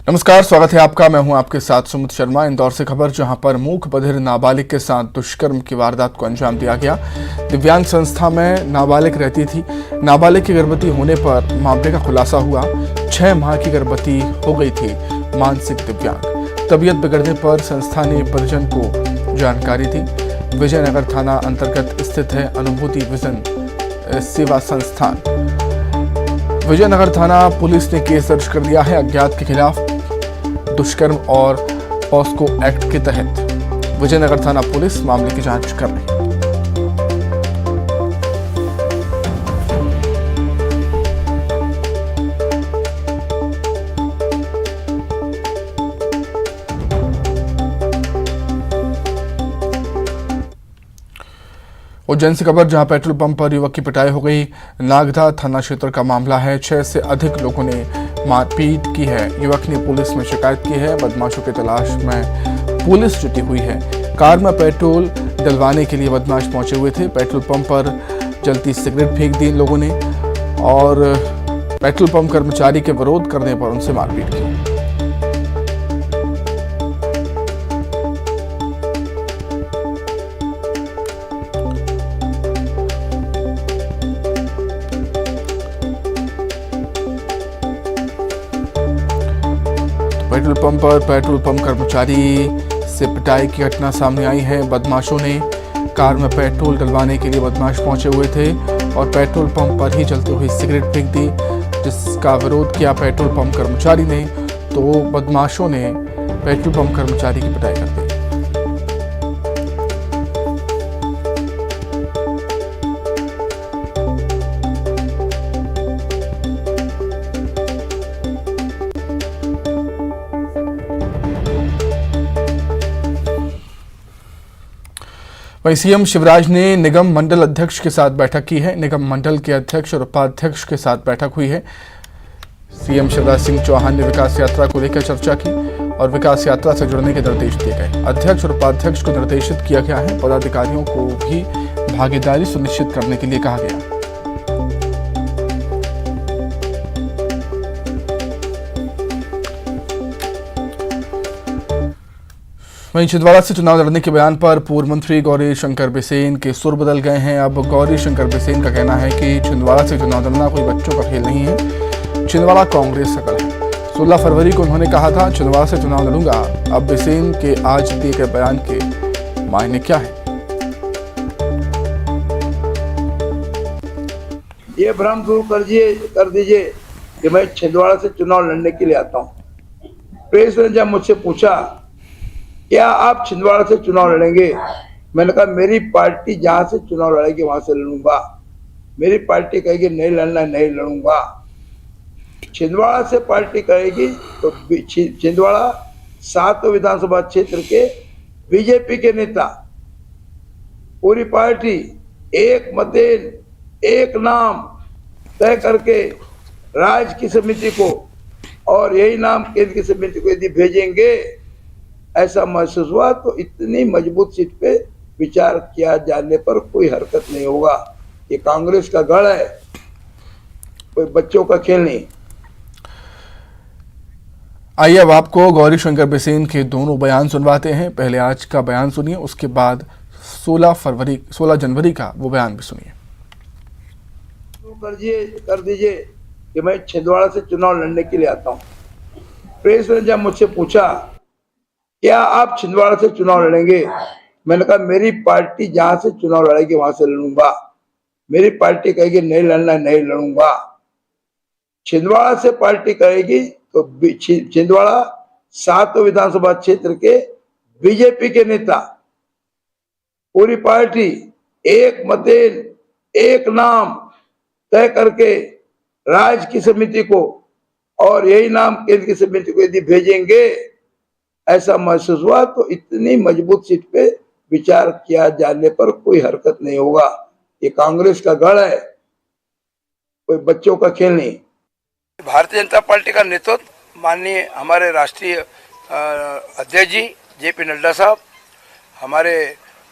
नमस्कार, स्वागत है आपका। मैं हूं आपके साथ सुमित शर्मा। इंदौर से खबर, जहां पर मूक बधिर नाबालिग के साथ दुष्कर्म की वारदात को अंजाम दिया गया। दिव्यांग संस्था में नाबालिग रहती थी। नाबालिग की गर्भवती होने पर मामले का खुलासा हुआ। 6 माह की गर्भवती हो गई थी। मानसिक दिव्यांग, तबीयत बिगड़ने पर संस्था ने परिजन को जानकारी दी। विजयनगर थाना अंतर्गत स्थित है अनुभूति विजन सेवा संस्थान। विजयनगर थाना पुलिस ने केस दर्ज कर दिया है अज्ञात के खिलाफ दुष्कर्म और पॉस्को एक्ट के तहत। विजयनगर थाना पुलिस मामले की जांच कर रही है। उज्जैन से खबर, जहां पेट्रोल पंप पर युवक की पिटाई हो गई। नागदा थाना क्षेत्र का मामला है। 6 से अधिक लोगों ने मारपीट की है। युवक ने पुलिस में शिकायत की है। बदमाशों की तलाश में पुलिस जुटी हुई है। कार में पेट्रोल डलवाने के लिए बदमाश पहुंचे हुए थे। पेट्रोल पंप पर जलती सिगरेट फेंक दी इन लोगों ने और पेट्रोल पंप कर्मचारी के विरोध करने पर उनसे मारपीट की। पेट्रोल पंप पर पेट्रोल पंप कर्मचारी से पिटाई की घटना सामने आई है। बदमाशों ने कार में पेट्रोल डलवाने के लिए बदमाश पहुंचे हुए थे और पेट्रोल पंप पर ही जलती हुई सिगरेट फेंक दी, जिसका विरोध किया पेट्रोल पंप कर्मचारी ने। तो बदमाशों ने पेट्रोल पंप कर्मचारी की पिटाई कर दी। वहीं सीएम शिवराज ने निगम मंडल अध्यक्ष के साथ बैठक की है। निगम मंडल के अध्यक्ष और उपाध्यक्ष के साथ बैठक हुई है। सीएम शिवराज सिंह चौहान ने विकास यात्रा को लेकर चर्चा की और विकास यात्रा से जुड़ने के निर्देश दिए गए। अध्यक्ष और उपाध्यक्ष को निर्देशित किया गया है। पदाधिकारियों को भी भागीदारी सुनिश्चित करने के लिए कहा गया। वहीं छिंदवाड़ा से चुनाव लड़ने के बयान पर पूर्व मंत्री गौरी शंकर बिसेन के सुर बदल गए हैं। अब गौरी शंकर बिसेन का कहना है कि छिंदवाड़ा से चुनाव लड़ना कोई बच्चों का खेल नहीं है। छिंदवाड़ा कांग्रेस का है। 16 फरवरी को उन्होंने कहा था छिंदवाड़ा से चुनाव लड़ूंगा। अब बिसेन के आज दिए गए बयान के मायने क्या है? ये भ्रम दूर कर दीजिए कि मैं छिंदवाड़ा से चुनाव लड़ने के लिए आता हूँ। प्रेस ने जब मुझसे पूछा क्या आप छिंदवाड़ा से चुनाव लड़ेंगे, मैंने कहा मेरी पार्टी जहां से चुनाव लड़ेगी वहां से लड़ूंगा। मेरी पार्टी कहेगी नहीं लड़ना, नहीं लड़ूंगा। छिंदवाड़ा से पार्टी कहेगी तो छिंदवाड़ा 7 विधानसभा क्षेत्र के बीजेपी के नेता, पूरी पार्टी एक मतेन एक नाम तय करके राज्य की समिति को और यही नाम केंद्र की समिति को यदि भेजेंगे, ऐसा महसूस हुआ तो इतनी मजबूत सीट पे विचार किया जाने पर कोई हरकत नहीं होगा। ये कांग्रेस का गढ़ है, कोई बच्चों का खेल नहीं। आइए अब आपको गौरी शंकर बिसेन के दोनों बयान सुनवाते हैं। पहले आज का बयान सुनिए, उसके बाद 16 जनवरी का वो बयान भी सुनिए। कर दीजिए कि मैं छिंदवाड़ा से चुनाव लड़ने के लिए आता हूँ। प्रेस ने जब मुझसे पूछा क्या आप छिंदवाड़ा से चुनाव लड़ेंगे, मैंने कहा मेरी पार्टी जहां से चुनाव लड़ेगी वहां से लड़ूंगा। मेरी पार्टी कहेगी नहीं लड़ना, नहीं लड़ूंगा। छिंदवाड़ा से पार्टी कहेगी तो छिंदवाड़ा 7 विधानसभा क्षेत्र के बीजेपी के नेता, पूरी पार्टी एक मतेन एक नाम तय करके राज्य की समिति को और यही नाम केंद्र की समिति को यदि भेजेंगे, ऐसा महसूस हुआ तो इतनी मजबूत सीट पे विचार किया जाने पर कोई हरकत नहीं होगा। ये कांग्रेस का गढ़ है, कोई बच्चों का खेल नहीं। भारतीय जनता पार्टी का नेतृत्व माननीय हमारे राष्ट्रीय अध्यक्ष जी जेपी नड्डा साहब, हमारे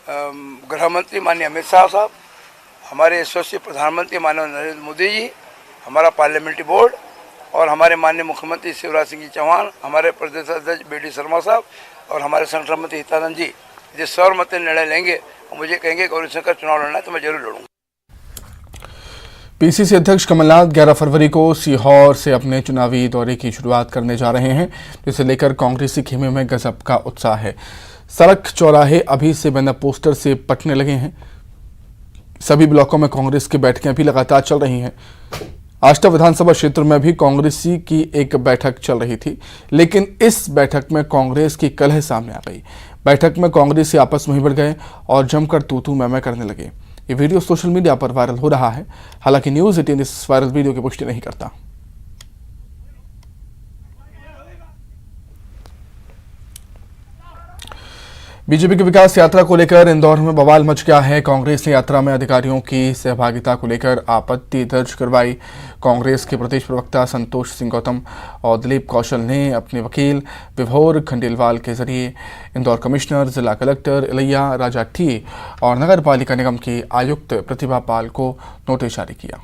गृह मंत्री माननीय अमित शाह साहब, हमारे यशस्वी प्रधानमंत्री माननीय नरेंद्र मोदी जी, हमारा पार्लियामेंट्री बोर्ड और हमारे माननीय मुख्यमंत्री शिवराज सिंह जी चौहान, हमारे प्रदेश अध्यक्ष BD शर्मा साहब और हमारे संगठन मंत्री हितानंद जी जो सर्वमत निर्णय लेंगे और मुझे कहेंगे गौरीशंकर चुनाव लड़ना है तो मैं जरूर लड़ूंगा। पीसीसी अध्यक्ष कमलनाथ 11 फरवरी को सीहोर से अपने चुनावी दौरे की शुरुआत करने जा रहे हैं, जिसे लेकर कांग्रेसी खेमे में गजब का उत्साह है। सड़क चौराहे अभी से बैनर पोस्टर से पटने लगे हैं। सभी ब्लॉकों में कांग्रेस की बैठकें भी लगातार चल रही हैं। आष्टा विधानसभा क्षेत्र में भी कांग्रेसी की एक बैठक चल रही थी, लेकिन इस बैठक में कांग्रेस की कलह सामने आ गई। बैठक में कांग्रेसी आपस में ही बढ़ गए और जमकर तू-तू मैं करने लगे। ये वीडियो सोशल मीडिया पर वायरल हो रहा है। हालांकि न्यूज़ 18 इस वायरल वीडियो की पुष्टि नहीं करता। बीजेपी की विकास यात्रा को लेकर इंदौर में बवाल मच गया है। कांग्रेस ने यात्रा में अधिकारियों की सहभागिता को लेकर आपत्ति दर्ज करवाई। कांग्रेस के प्रदेश प्रवक्ता संतोष सिंह गौतम और दिलीप कौशल ने अपने वकील विभोर खंडेलवाल के जरिए इंदौर कमिश्नर, जिला कलेक्टर इलैया राजाठी और नगर पालिका निगम की आयुक्त प्रतिभा पाल को नोटिस जारी किया।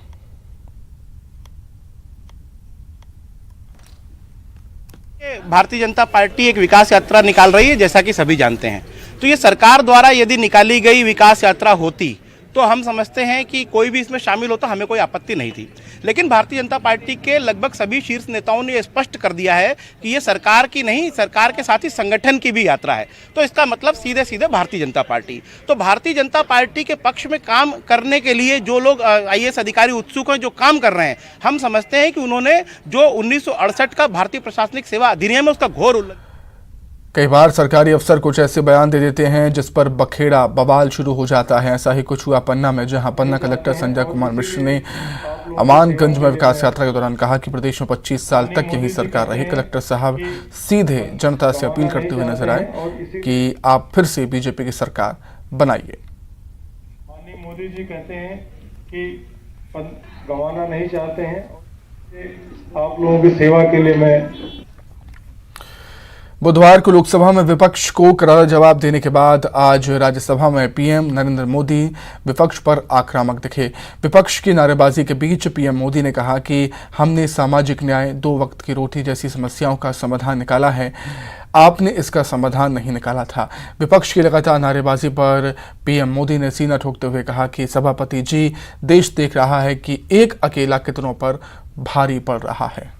भारतीय जनता पार्टी एक विकास यात्रा निकाल रही है, जैसा कि सभी जानते हैं। तो ये सरकार द्वारा यदि निकाली गई विकास यात्रा होती तो हम समझते हैं कि कोई भी इसमें शामिल होता, हमें कोई आपत्ति नहीं थी। लेकिन भारतीय जनता पार्टी के लगभग सभी शीर्ष नेताओं ने स्पष्ट कर दिया है कि ये सरकार की नहीं, सरकार के साथ ही संगठन की भी यात्रा है। तो इसका मतलब सीधे सीधे भारतीय जनता पार्टी। तो भारतीय जनता पार्टी के पक्ष में काम करने के लिए जो लोग IAS अधिकारी उत्सुक हैं, जो काम कर रहे हैं, हम समझते हैं कि उन्होंने जो 1968 का भारतीय प्रशासनिक सेवा अधिनियम है उसका घोर उल्लंघन। कई बार सरकारी अफसर कुछ ऐसे बयान दे देते हैं जिस पर बखेड़ा बवाल शुरू हो जाता है। ऐसा ही कुछ हुआ पन्ना में, जहां पन्ना कलेक्टर संजय कुमार मिश्र ने अमानगंज में विकास यात्रा के दौरान कहा कि प्रदेश में 25 साल तक यही सरकार रही। कलेक्टर साहब सीधे जनता से अपील करते हुए नजर आए कि आप फिर से बीजेपी की सरकार बनाइए। माननीय मोदी जी कहते हैं कि पद गंवाना नहीं चाहते हैं, आप लोगों की सेवा के लिए मैं। बुधवार को लोकसभा में विपक्ष को करारा जवाब देने के बाद आज राज्यसभा में पीएम नरेंद्र मोदी विपक्ष पर आक्रामक दिखे। विपक्ष की नारेबाजी के बीच पीएम मोदी ने कहा कि हमने सामाजिक न्याय, 2 वक्त की रोटी जैसी समस्याओं का समाधान निकाला है, आपने इसका समाधान नहीं निकाला था। विपक्ष की लगातार नारेबाजी पर पीएम मोदी ने सीना ठोकते हुए कहा कि सभापति जी, देश देख रहा है कि एक अकेला कितनों पर भारी पड़ रहा है।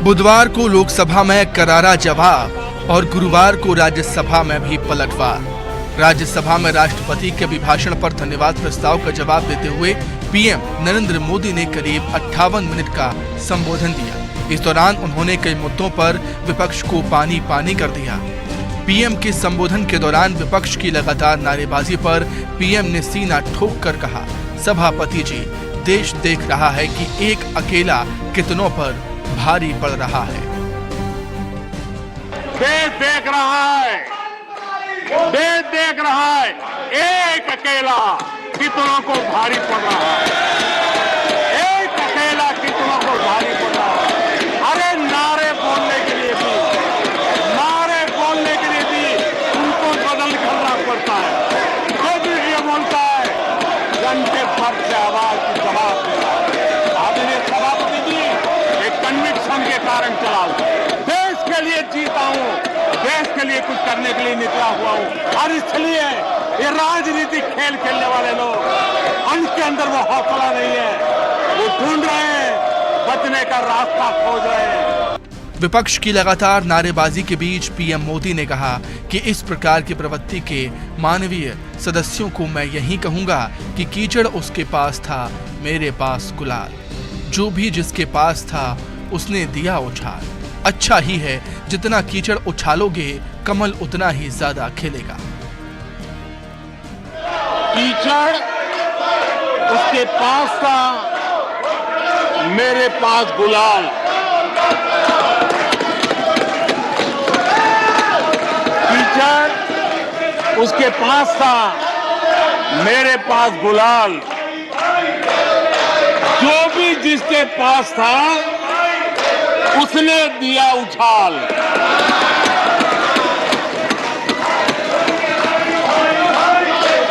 बुधवार को लोकसभा में करारा जवाब और गुरुवार को राज्यसभा में भी पलटवार। राज्यसभा में राष्ट्रपति के अभिभाषण पर धन्यवाद प्रस्ताव का जवाब देते हुए पीएम नरेंद्र मोदी ने करीब 58 मिनट का संबोधन दिया। इस दौरान उन्होंने कई मुद्दों पर विपक्ष को पानी पानी कर दिया। पीएम के संबोधन के दौरान विपक्ष की लगातार नारेबाजी पर पीएम ने सीना ठोक कर कहा, सभापति जी, देश देख रहा है कि एक अकेला कितनों पर भारी पड़ रहा है। देश देख रहा है, देश देख रहा है, एक अकेला कितनों को भारी पड़ रहा है, एक अकेला कितनों को भारी पड़ रहा है। अरे नारे बोलने के लिए भी उनको बदल करना पड़ता है। जो भी ये बोलता है, घंटे भर से आवाज की जवाब देना है। आदरणीय सभापति जी, कन्विक्शन के कारण चला हूं, देश के लिए जीता हूं, देश के लिए कुछ करने के लिए निकला हुआ हूं। और इसलिए ये राजनीतिक खेल खेलने वाले लोग, उनके अंदर वो हौसला नहीं है, वो ढूंढ रहे हैं, बचने का रास्ता खोज रहे हैं। विपक्ष की लगातार नारेबाजी के बीच पीएम मोदी ने कहा कि इस प्रकार की प्रवृत्ति के मानवीय सदस्यों को मैं यही कहूंगा कि कीचड़ उसके पास था, मेरे पास गुलाल। जो भी जिसके पास था उसने दिया उछाल। अच्छा ही है, जितना कीचड़ उछालोगे कमल उतना ही ज्यादा खिलेगा। कीचड़ उसके पास था, मेरे पास गुलाल। कीचड़ उसके पास था, मेरे पास गुलाल। जो भी जिसके पास था उसने दिया उछाल।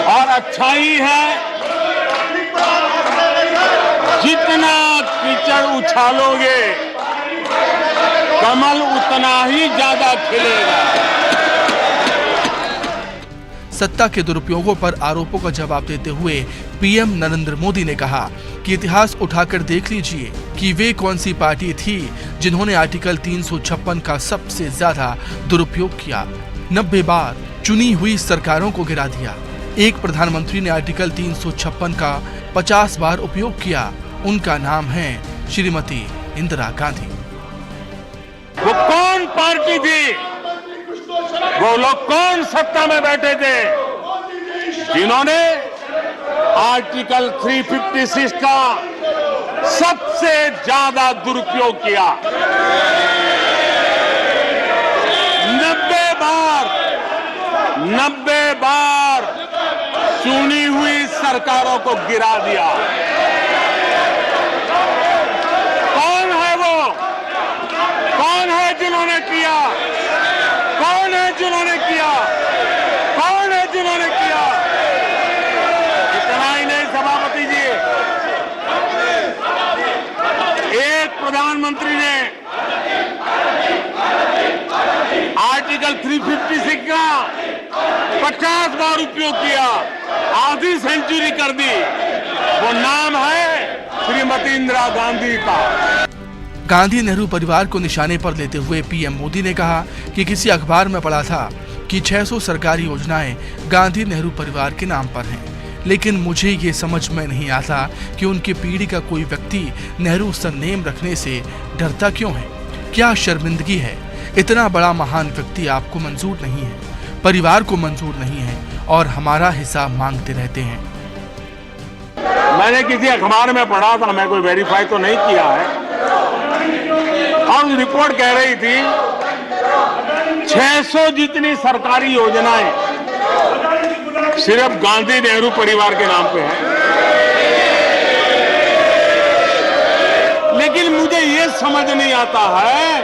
और अच्छाई है, जितना कीचड़ उछालोगे कमल उतना ही ज्यादा खिलेगा। सत्ता के दुरुपयोगों पर आरोपों का जवाब देते हुए पीएम नरेंद्र मोदी ने कहा कि इतिहास उठाकर देख लीजिए कि वे कौन सी पार्टी थी जिन्होंने आर्टिकल 356 का सबसे ज्यादा दुरुपयोग किया। 90 बार चुनी हुई सरकारों को गिरा दिया। एक प्रधानमंत्री ने आर्टिकल 356 का 50 बार उपयोग किया। उनका नाम है श्रीमती इंदिरा गांधी। वो कौन पार्टी थी, वो लोग कौन सत्ता में बैठे थे जिन्होंने आर्टिकल 356 का सबसे ज्यादा दुरुपयोग किया। 90 बार चुनी हुई सरकारों को गिरा दिया। कौन है वो? कौन है जिन्होंने किया? कौन है जिन्होंने किया? कौन है जिन्होंने किया? इतना ही नहीं सभापति जी, एक प्रधानमंत्री ने आर्टिकल 356 का 50 बार उपयोग किया, आधी सेंचुरी कर दी। वो नाम है श्रीमती इंदिरा गांधी का। गांधी नेहरू परिवार को निशाने पर लेते हुए पीएम मोदी ने कहा कि किसी अखबार में पढ़ा था कि 600 सरकारी योजनाएं गांधी नेहरू परिवार के नाम पर हैं, लेकिन मुझे ये समझ में नहीं आता कि उनकी पीढ़ी का कोई व्यक्ति नेहरू सरनेम रखने से डरता क्यों है। क्या शर्मिंदगी है, इतना बड़ा महान व्यक्ति आपको मंजूर नहीं है, परिवार को मंजूर नहीं है और हमारा हिसाब मांगते रहते हैं। मैंने किसी अखबार में पढ़ा था, मैं कोई वेरीफाई तो नहीं किया है, और रिपोर्ट कह रही थी 600 जितनी सरकारी योजनाएं सिर्फ गांधी नेहरू परिवार के नाम पे है। लेकिन मुझे ये समझ नहीं आता है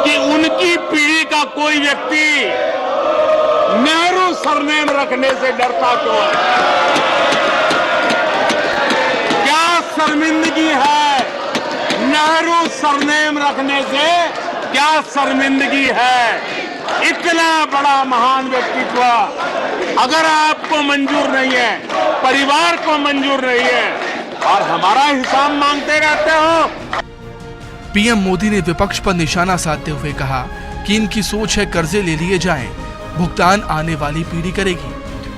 कि उनकी पीढ़ी का कोई व्यक्ति नेहरू सरनेम रखने से डरता क्यों है। क्या शर्मिंदगी है नेहरू सरनेम रखने से? क्या शर्मिंदगी है? इतना बड़ा महान व्यक्तित्व अगर आपको मंजूर नहीं है, परिवार को मंजूर नहीं है, और हमारा हिसाब मांगते रहते हो। पीएम मोदी ने विपक्ष पर निशाना साधते हुए कहा कि इनकी सोच है कर्जे ले लिए जाएं, भुगतान आने वाली पीढ़ी करेगी।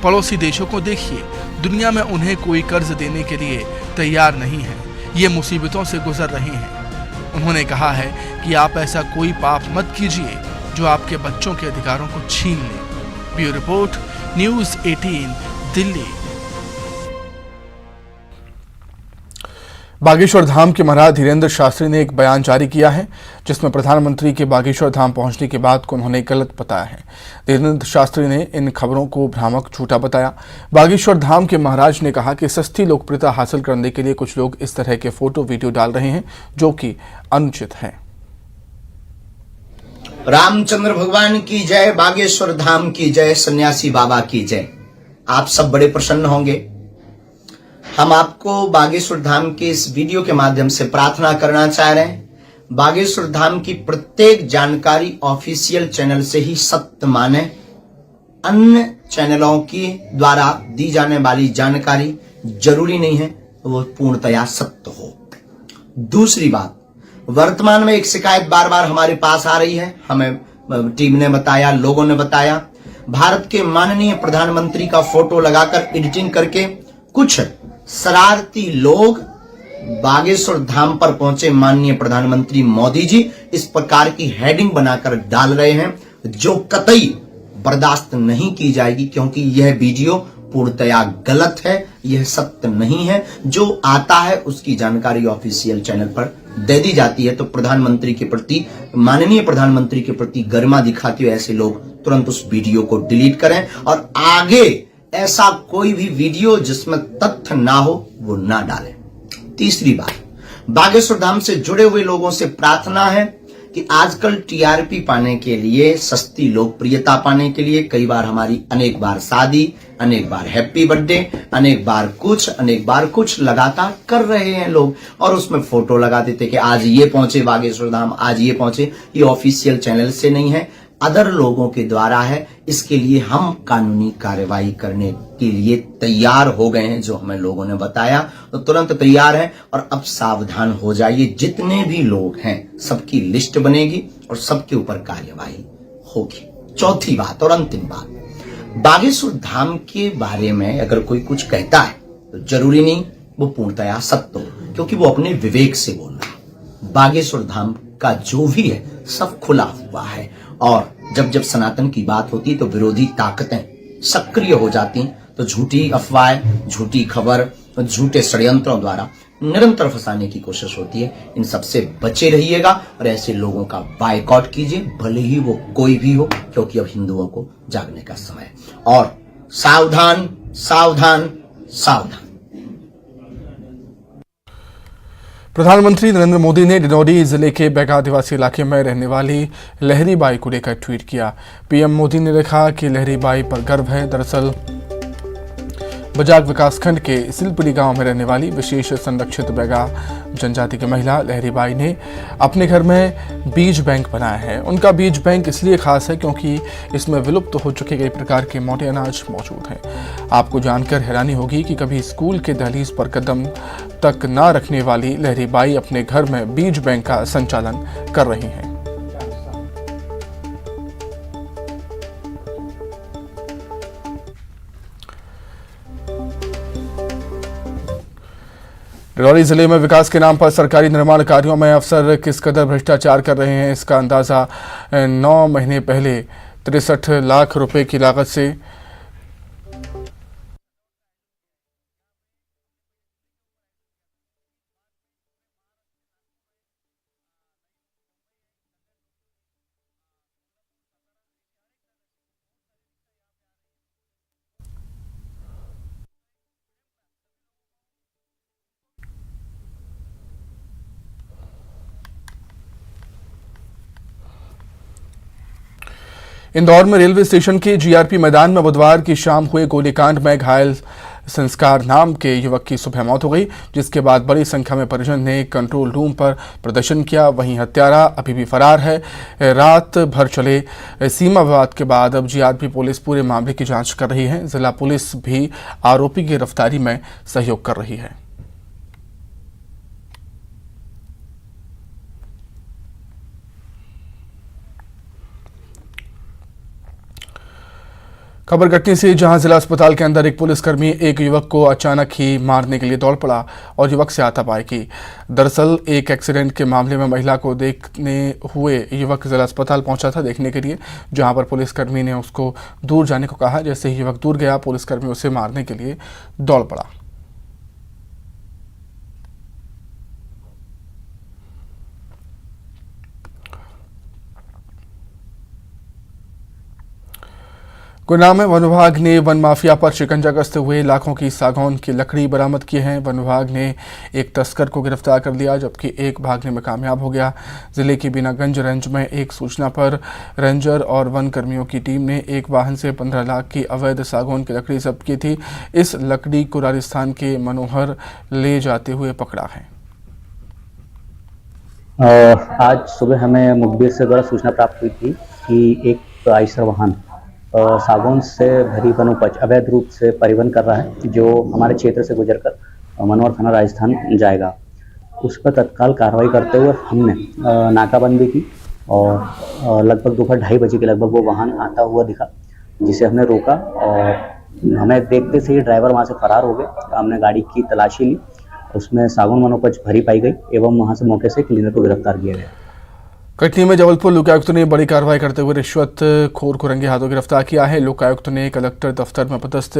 पड़ोसी देशों को देखिए, दुनिया में उन्हें कोई कर्ज देने के लिए तैयार नहीं है, ये मुसीबतों से गुजर रहे हैं। उन्होंने कहा है कि आप ऐसा कोई पाप मत कीजिए जो आपके बच्चों के अधिकारों को छीन ले। Bureau report, news 18, Delhi. Bageshwar Dham के महाराज धीरेन्द्र शास्त्री ने एक बयान जारी किया है जिसमें प्रधानमंत्री के बागेश्वर धाम पहुंचने की बात को उन्होंने गलत बताया है। धीरेन्द्र शास्त्री ने इन खबरों को भ्रामक झूठा बताया। बागेश्वर धाम के महाराज ने कहा कि सस्ती लोकप्रियता हासिल करने के लिए कुछ लोग इस तरह के फोटो वीडियो डाल रहे हैं जो कि अनुचित है। रामचंद्र भगवान की जय, बागेश्वर धाम की जय, सन्यासी बाबा की जय। आप सब बड़े प्रसन्न होंगे। हम आपको बागेश्वर धाम के इस वीडियो के माध्यम से प्रार्थना करना चाह रहे हैं, बागेश्वर धाम की प्रत्येक जानकारी ऑफिशियल चैनल से ही सत्य माने। अन्य चैनलों की द्वारा दी जाने वाली जानकारी जरूरी नहीं है वो पूर्णतया सत्य हो। दूसरी बात, वर्तमान में एक शिकायत बार बार हमारे पास आ रही है, हमें टीम ने बताया, लोगों ने बताया, भारत के माननीय प्रधानमंत्री का फोटो लगाकर एडिटिंग करके कुछ शरारती लोग बागेश्वर धाम पर पहुंचे माननीय प्रधानमंत्री मोदी जी इस प्रकार की हेडिंग बनाकर डाल रहे हैं, जो कतई बर्दाश्त नहीं की जाएगी, क्योंकि यह वीडियो पूर्णतया गलत है, यह सत्य नहीं है। जो आता है उसकी जानकारी ऑफिशियल चैनल पर दे दी जाती है। तो प्रधानमंत्री के प्रति, माननीय प्रधानमंत्री के प्रति गरिमा दिखाते हुए ऐसे लोग तुरंत उस वीडियो को डिलीट करें और आगे ऐसा कोई भी वीडियो जिसमें तथ्य ना हो वो ना डालें। तीसरी बात, बागेश्वर धाम से जुड़े हुए लोगों से प्रार्थना है कि आजकल टीआरपी पाने के लिए, सस्ती लोकप्रियता पाने के लिए कई बार हमारी अनेक बार शादी, अनेक बार हैप्पी बर्थडे, अनेक बार कुछ लगातार कर रहे हैं लोग, और उसमें फोटो लगा देते कि आज ये पहुंचे बागेश्वर धाम, आज ये पहुंचे। ये ऑफिशियल चैनल से नहीं है, अदर लोगों के द्वारा है। इसके लिए हम कानूनी कार्रवाई करने के लिए तैयार हो गए हैं, जो हमें लोगों ने बताया तो तुरंत तैयार है। और अब सावधान हो जाइए, जितने भी लोग हैं सबकी लिस्ट बनेगी और सबके ऊपर कार्रवाई होगी। चौथी बात और अंतिम बात, बागेश्वर धाम के बारे में अगर कोई कुछ कहता है तो जरूरी नहीं वो पूर्णतया सत्य हो, क्योंकि वो अपने विवेक से बोल रहा है। बागेश्वर धाम का जो भी है सब खुला हुआ है, और जब सनातन की बात होती है तो विरोधी ताकतें सक्रिय हो जाती, तो झूठी अफवाह, झूठी खबर, झूठे षड्यंत्रों द्वारा निरंतर फंसाने की कोशिश होती है। इन सबसे बचे रहिएगा और ऐसे लोगों का बायकॉट कीजिए, भले ही वो कोई भी हो, क्योंकि अब हिंदुओं को जागने का समय है। और सावधान सावधान सावधान। प्रधानमंत्री नरेंद्र मोदी ने डिंडौरी जिले के बैगा आदिवासी इलाके में रहने वाली लहरी बाई को लेकर ट्वीट किया। पीएम मोदी ने लिखा कि लहरी बाई पर गर्व है। दरअसल बजाग विकासखंड के सिलपुरी गांव में रहने वाली विशेष संरक्षित बैगा जनजाति की महिला लहरी बाई ने अपने घर में बीज बैंक बनाया है। उनका बीज बैंक इसलिए खास है क्योंकि इसमें विलुप्त हो चुके कई प्रकार के मोटे अनाज मौजूद हैं। आपको जानकर हैरानी होगी कि कभी स्कूल के दहलीज पर कदम तक न रखने वाली लहरी बाई अपने घर में बीज बैंक का संचालन कर रही हैं। डिंडौरी जिले में विकास के नाम पर सरकारी निर्माण कार्यों में अफसर किस कदर भ्रष्टाचार कर रहे हैं, इसका अंदाजा 9 महीने पहले 63 लाख रुपए की लागत से इंदौर में रेलवे स्टेशन के जीआरपी मैदान में बुधवार की शाम हुए गोलीकांड में घायल संस्कार नाम के युवक की सुबह मौत हो गई, जिसके बाद बड़ी संख्या में परिजन ने कंट्रोल रूम पर प्रदर्शन किया। वहीं हत्यारा अभी भी फरार है। रात भर चले सीमा विवाद के बाद अब जीआरपी पुलिस पूरे मामले की जांच कर रही है। जिला पुलिस भी आरोपी की गिरफ्तारी में सहयोग कर रही है। खबर घटने से जहां जिला अस्पताल के अंदर एक पुलिसकर्मी एक युवक को अचानक ही मारने के लिए दौड़ पड़ा और युवक से हाथापाई की। दरअसल एक एक्सीडेंट के मामले में महिला को देखने हुए युवक जिला अस्पताल पहुंचा था देखने के लिए, जहां पर पुलिसकर्मी ने उसको दूर जाने को कहा। जैसे ही युवक दूर गया, पुलिसकर्मी उसे मारने के लिए दौड़ पड़ा। गुरुग्राम में वन विभाग ने वन माफिया पर शिकंजा कसते हुए लाखों की सागौन की लकड़ी बरामद की है। वन विभाग ने एक तस्कर को गिरफ्तार कर लिया, जबकि एक भागने में कामयाब हो गया। जिले की बीनागंज रेंज में एक सूचना पर रेंजर और वन कर्मियों की टीम ने एक वाहन से 15 लाख की अवैध सागौन की लकड़ी जब्त की थी। इस लकड़ी को राजस्थान के मनोहर ले जाते हुए पकड़ा है। आज सुबह हमें मुखबिर से द्वारा सूचना प्राप्त हुई थी कि एक आइसर वाहन सागौन से भरी वनोपज अवैध रूप से परिवहन कर रहा है, जो हमारे क्षेत्र से गुजरकर मनोहर थाना राजस्थान जाएगा। उस पर तत्काल कार्रवाई करते हुए हमने नाकाबंदी की और लगभग दोपहर 2:30 बजे के लगभग वो वाहन आता हुआ दिखा, जिसे हमने रोका और हमें देखते से ही ड्राइवर वहाँ से फरार हो गए। हमने गाड़ी की तलाशी ली, उसमें सागौन वनोपज भरी पाई गई एवं वहाँ से मौके से क्लीनर को गिरफ्तार किया गया। कटनी में जबलपुर लोकायुक्त ने बड़ी कार्रवाई करते हुए रिश्वत खोर को रंगे हाथों गिरफ्तार किया है। लोकायुक्त ने कलेक्टर दफ्तर में पदस्थ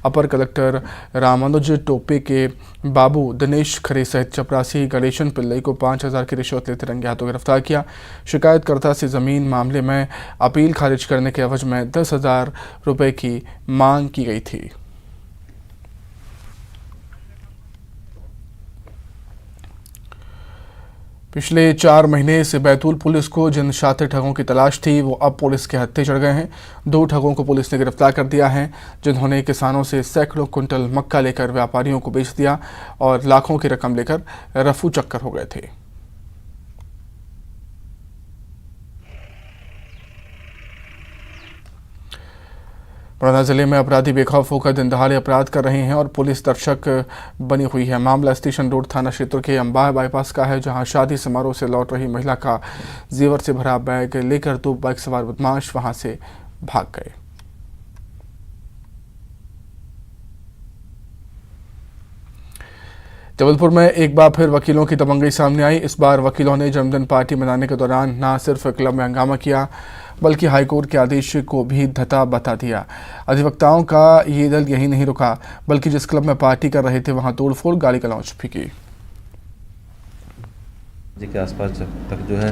अपर कलेक्टर रामानुज टोपे के बाबू दिनेश खरे सहित चपरासी गणेशन पिल्लई को 5,000 की रिश्वत लेते रंगे हाथों गिरफ्तार किया। शिकायतकर्ता से जमीन मामले में अपील खारिज करने के एवज में 10,000 रुपये की मांग की गई थी। पिछले 4 महीने से बैतूल पुलिस को जिन शातिर ठगों की तलाश थी वो अब पुलिस के हत्थे चढ़ गए हैं। 2 ठगों को पुलिस ने गिरफ्तार कर दिया है, जिन्होंने किसानों से सैकड़ों कुंटल मक्का लेकर व्यापारियों को बेच दिया और लाखों की रकम लेकर रफू चक्कर हो गए थे। मुरैना जिले में अपराधी बेखौफ होकर दिन दहाड़े अपराध कर रहे हैं और पुलिस दर्शक बनी हुई है। मामला स्टेशन रोड थाना क्षेत्र के अंबाह बाईपास का है, जहां शादी समारोह से लौट रही महिला का जेवर से भरा बैग लेकर 2 बाइक सवार बदमाश वहां से भाग गए। जबलपुर में एक बार फिर वकीलों की दबंगई सामने आई। इस बार वकीलों ने जन्मदिन पार्टी मनाने के दौरान न सिर्फ क्लब में हंगामा किया बल्कि हाईकोर्ट के आदेश को भी धता बता दिया। अधिवक्ताओं का ये दल यही नहीं रुका बल्कि जिस क्लब में पार्टी कर रहे थे वहां तोड़फोड़, गाली गलौज भी की। जी के आसपास तक जो है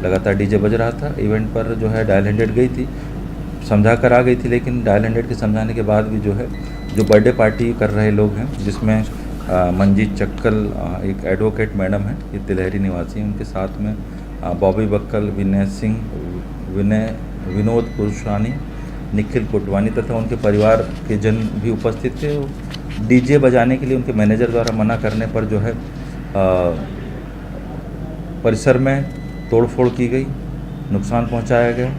लगातार डीजे बज रहा था। इवेंट पर जो है डायल 100 गई थी, समझा कर आ गई थी, लेकिन डायल 100 के समझाने के बाद भी जो है जो बर्थडे पार्टी कर रहे लोग हैं, जिसमें मंजीत चक्कल एक एडवोकेट मैडम है, ये तिलहरी निवासी हैं, उनके साथ में बॉबी बक्कल, विनय सिंह, विनोद पुरुषानी, निखिल कोटवानी तथा उनके परिवार के जन भी उपस्थित थे। डीजे बजाने के लिए उनके मैनेजर द्वारा मना करने पर जो है परिसर में तोड़फोड़ की गई, नुकसान पहुंचाया गया।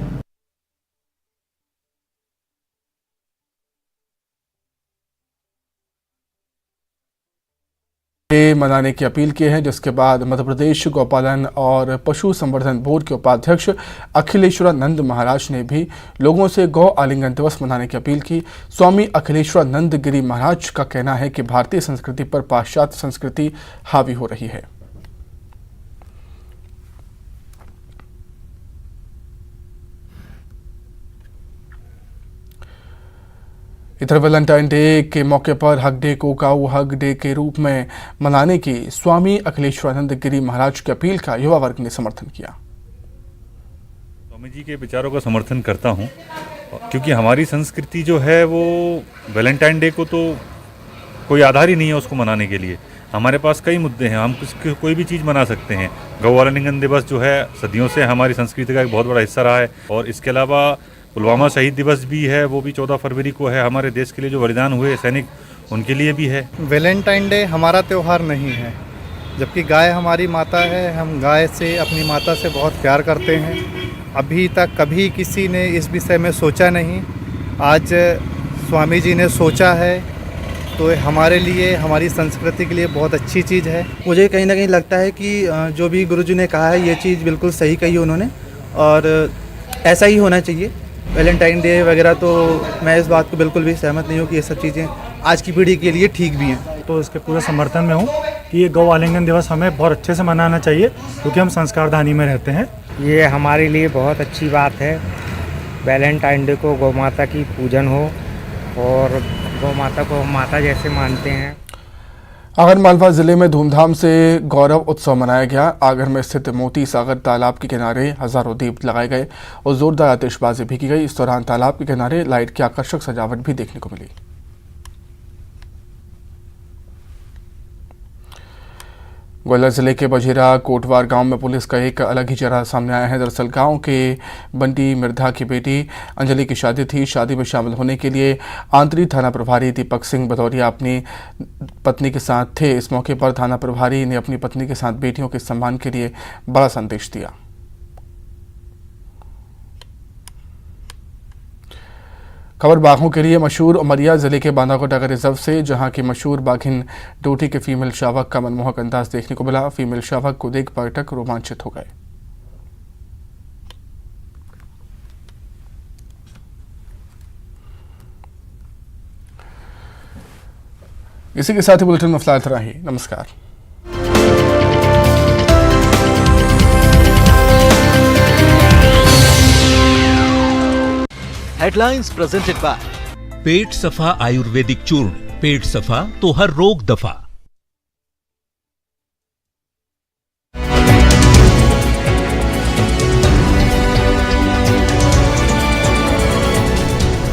मनाने की अपील की है, जिसके बाद मध्य प्रदेश गौपालन और पशु संवर्धन बोर्ड के उपाध्यक्ष अखिलेश्वरानंद महाराज ने भी लोगों से गौ आलिंगन दिवस मनाने की अपील की। स्वामी अखिलेश्वरानंद गिरी महाराज का कहना है कि भारतीय संस्कृति पर पाश्चात्य संस्कृति हावी हो रही है। इधर वैलेंटाइन डे के मौके पर हग डे को काऊ हग डे के रूप में मनाने की स्वामी अखिलेश्वरानंद गिरी महाराज की अपील का युवा वर्ग ने समर्थन किया। स्वामी जी के विचारों का समर्थन करता हूं, क्योंकि हमारी संस्कृति जो है वो वैलेंटाइन डे को तो कोई आधार ही नहीं है उसको मनाने के लिए। हमारे पास कई मुद्दे हैं, हम कोई भी चीज़ मना सकते हैं। गौ आलिंगन दिवस जो है सदियों से हमारी संस्कृति का एक बहुत बड़ा हिस्सा रहा है, और इसके अलावा पुलवामा शहीद दिवस भी है, वो भी 14 फरवरी को है। हमारे देश के लिए जो बलिदान हुए सैनिक, उनके लिए भी है। वैलेंटाइन डे हमारा त्यौहार नहीं है, जबकि गाय हमारी माता है। हम गाय से, अपनी माता से बहुत प्यार करते हैं। अभी तक कभी किसी ने इस विषय में सोचा नहीं, आज स्वामी जी ने सोचा है, तो हमारे लिए, हमारी संस्कृति के लिए बहुत अच्छी चीज़ है। मुझे कहीं ना कहीं लगता है कि जो भी गुरुजी ने कहा है ये चीज़ बिल्कुल सही कही उन्होंने, और ऐसा ही होना चाहिए। वैलेंटाइन डे वगैरह तो मैं इस बात को बिल्कुल भी सहमत नहीं हूँ कि ये सब चीज़ें आज की पीढ़ी के लिए ठीक भी हैं। तो इसके पूरे समर्थन में हूँ कि ये गौ आलिंगन दिवस हमें बहुत अच्छे से मनाना चाहिए, क्योंकि हम संस्कारधानी में रहते हैं। ये हमारे लिए बहुत अच्छी बात है। वैलेंटाइन डे को गौ माता की पूजन हो, और गौ माता को माता जैसे मानते हैं। आगरमालवा जिले में धूमधाम से गौरव उत्सव मनाया गया। आगर में स्थित मोती सागर तालाब के किनारे हजारों दीप लगाए गए और जोरदार आतिशबाजी भी की गई। इस दौरान तालाब के किनारे लाइट की आकर्षक सजावट भी देखने को मिली। ग्वालियर जिले के बजीरा कोटवार गांव में पुलिस का एक अलग ही चेहरा सामने आया है। दरअसल गांव के बंटी मिर्धा की बेटी अंजलि की शादी थी। शादी में शामिल होने के लिए आंतरिक थाना प्रभारी दीपक सिंह भदौरिया अपनी पत्नी के साथ थे। इस मौके पर थाना प्रभारी ने अपनी पत्नी के साथ बेटियों के सम्मान के लिए बड़ा संदेश दिया। खबर बाघों के लिए मशहूर उमरिया जिले के बांधाकोट टाइगर रिजर्व से, जहां की मशहूर बाघिन डोटी के फीमेल शावक का मनमोहक अंदाज देखने को मिला। फीमेल शावक को देख पर्यटक रोमांचित हो गए। इसी के साथ ही बुलेटिन में फिलहाल इतना ही। नमस्कार। हेडलाइंस प्रेजेंटेड बाय पेट सफा आयुर्वेदिक चूर्ण। पेट सफा तो हर रोग दफा।